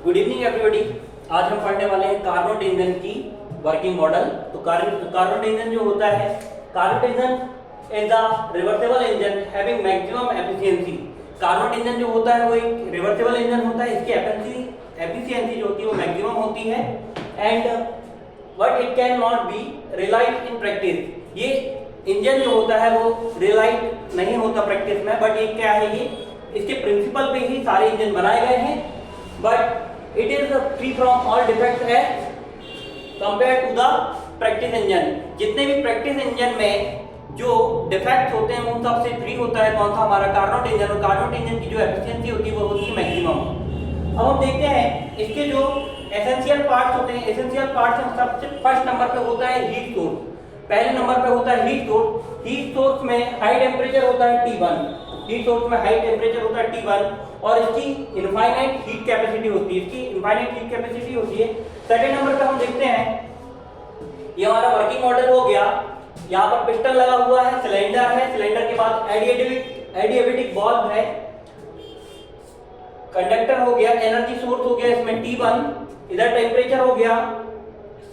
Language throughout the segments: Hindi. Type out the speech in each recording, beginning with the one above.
Good evening everybody. आज हम पढ़ने वाले हैं कार्नोट इंजन की वर्किंग मॉडल। तो कार्नोट इंजन जो होता है, Carnot engine is the reversible engine having maximum efficiency. Carnot engine जो होता है वो एक रिवर्सेबल इंजन होता है, इसकी एफिशिएंसी जो होती है वो मैक्सिमम होती है and but it can not be relied in practice. ये इंजन जो होता है वो रिलाइड नहीं होता प्रैक्टिस में, बट ये क्या है, ये इसके प्रिंसिपल पे ही सारे इंजन बनाए गए हैं, but it is free from all defects as compared to the practice engine। जितने भी प्रैक्टिस इंजन में जो डिफेक्ट्स होते हैं उन सब से फ्री होता है कौन सा, हमारा कार्नोट इंजन। और कार्नोट इंजन की जो एफिशिएंसी होती है वो होती है मैक्सिमम। अब हम देखते हैं इसके जो एसेंशियल पार्ट्स होते हैं। एसेंशियल पार्ट्स में सबसे फर्स्ट नंबर पे होता है हीट सोर्स। पहले नंबर पे होता है हीट सोर्स। हीट सोर्स में हाई टेम्परेचर होता है T1। हीट सोर्स में हाई टेम्परेचर होता है T1 और इसकी इनफाइनाइट हीट कैपेसिटी होती है। इसकी इनफाइनाइट हीट कैपेसिटी होती है। सेकंड नंबर पे हम देखते हैं, ये हमारा वर्किंग मॉडल हो गया। यहाँ पर पिस्टन लगा हुआ है, सिलेंडर है, सिलेंडर के बाद एडिएबेटिक वाल्व है, कंडक्टर हो गया, एनर्जी सोर्स हो गया इसमें T1, इधर टेम्परेचर हो गया,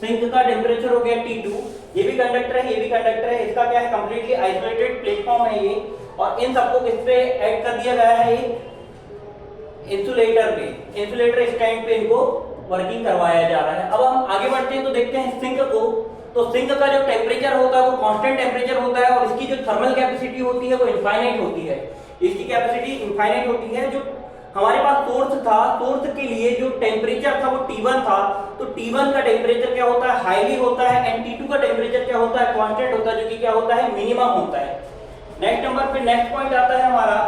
सिंक का टेम्परेचर हो गया T2, ये भी कंडक्टर है, ये भी कंडक्टर है। इसका क्या है, कंप्लीटली आइसोलेटेड प्लेटफॉर्म है ये, और इन सबको किस पे ऐड कर दिया गया है, इंसुलेटर पे, इंसुलेटर स्टैंड पे इनको वर्किंग करवाया जा रहा है। अब हम आगे बढ़ते हैं तो देखते हैं सिंक को। तो सिंक का जो टेम्परेचर होता है वो कांस्टेंट टेम्परेचर होता है और इसकी जो थर्मल कैपेसिटी होती है वो इनफाइनाइट होती है। इसकी कैपेसिटी इनफाइनाइट होती है। जो हमारे पास सोर्स था, सोर्स के लिए जो टेम्परेचर था वो T1 था, तो T1 का टेम्परेचर क्या होता है, हाईली होता है, एंड T2 का टेम्परेचर क्या होता है, कांस्टेंट होता है, जो कि क्या होता है, मिनिमम होता है। नेक्स्ट नंबर पे नेक्स्ट पॉइंट आता है हमारा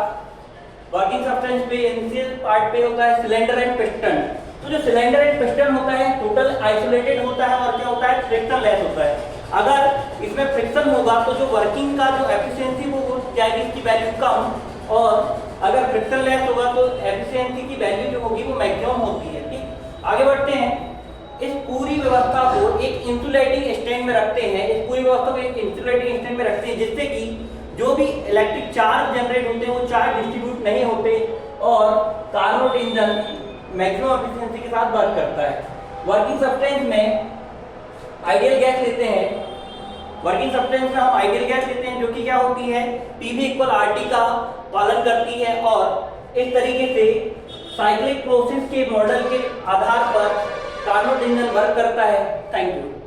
वर्किंग सब्सटेंस पे, इनिशियल पार्ट पे होता है सिलेंडर एंड पिस्टन। तो जो सिलेंडर एंड पिस्टन होता है टोटल आइसोलेटेड होता है और क्या होता है, फ्रिक्शन लेस होता है। अगर इसमें फ्रिक्शन होगा तो जो वर्किंग का जो एफिशिएंसी वो हो जाएगी, इसकी वैल्यू कम, और अगर फ्रिक्शन लेस होगा तो एफिशिएंसी की वैल्यू जो होगी वो मैक्सिमम होती है। ठीक, आगे बढ़ते हैं। इस पूरी व्यवस्था को एक इंसुलेटिंग स्टैंड में रखते हैं। इस पूरी व्यवस्था को एक इंसुलेटिंग स्टैंड में रखते हैं जिससे कि जो भी इलेक्ट्रिक चार्ज जनरेट होते हैं वो चार्ज डिस्ट्रीब्यूट नहीं होते और कार्नोट इंजन मैक्सिमम एफिशिएंसी के साथ वर्क करता है। वर्किंग सब्सटेंस में आइडियल गैस लेते हैं। वर्किंग सब्सटेंस में हम आइडियल गैस लेते हैं जो कि क्या होती है, PV = RT का पालन करती है और इस तरीके से साइक्लिक प्रोसेस के मॉडल के आधार पर कार्नोट इंजन वर्क करता है। Thank you.